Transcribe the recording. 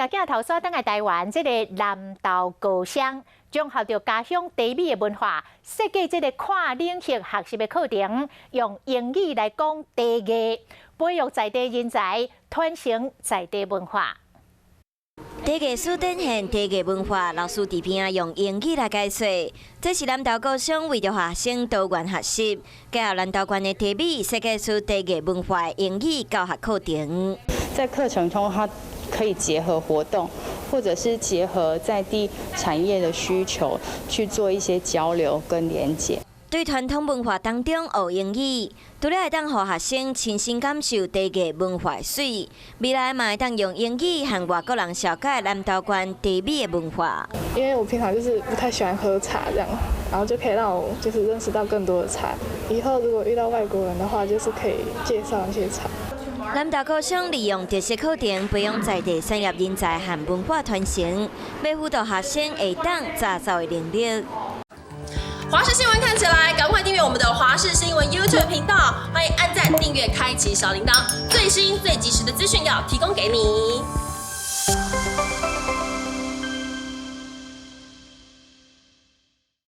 家镜头所等的台湾，这个南投高商综合着家乡地美的文化，设计这个跨领域学习的课程，用英语来讲地艺，培育在地人才，传承在地文化。 地艺术展现地艺文化，老师伫边用英语来解说。这是南投高商为着学生多元学习，结合南投县的地美，设计出地艺文化的英语教学课程。在课程中，它可以结合活动，或者是结合在地产业的需求，去做一些交流跟连结。 对传统文化当中学英语，除了会当让学生亲身感受地艺文化的水，未来嘛会当用英语和外国人了解南投县地美的文化。因为我平常就是不太喜欢喝茶这样，然后就可以让我就是认识到更多的茶。以后如果遇到外国人的话，就是可以介绍一些茶。 南投高商利用这些课程培养在地产业人才和文化传承，要辅导学生会当扎造的能力。 华视新闻看起来，赶快订阅我们的华视新闻 YouTube 频道，欢迎按赞、订阅、开启小铃铛，最新最及时的资讯要提供给你。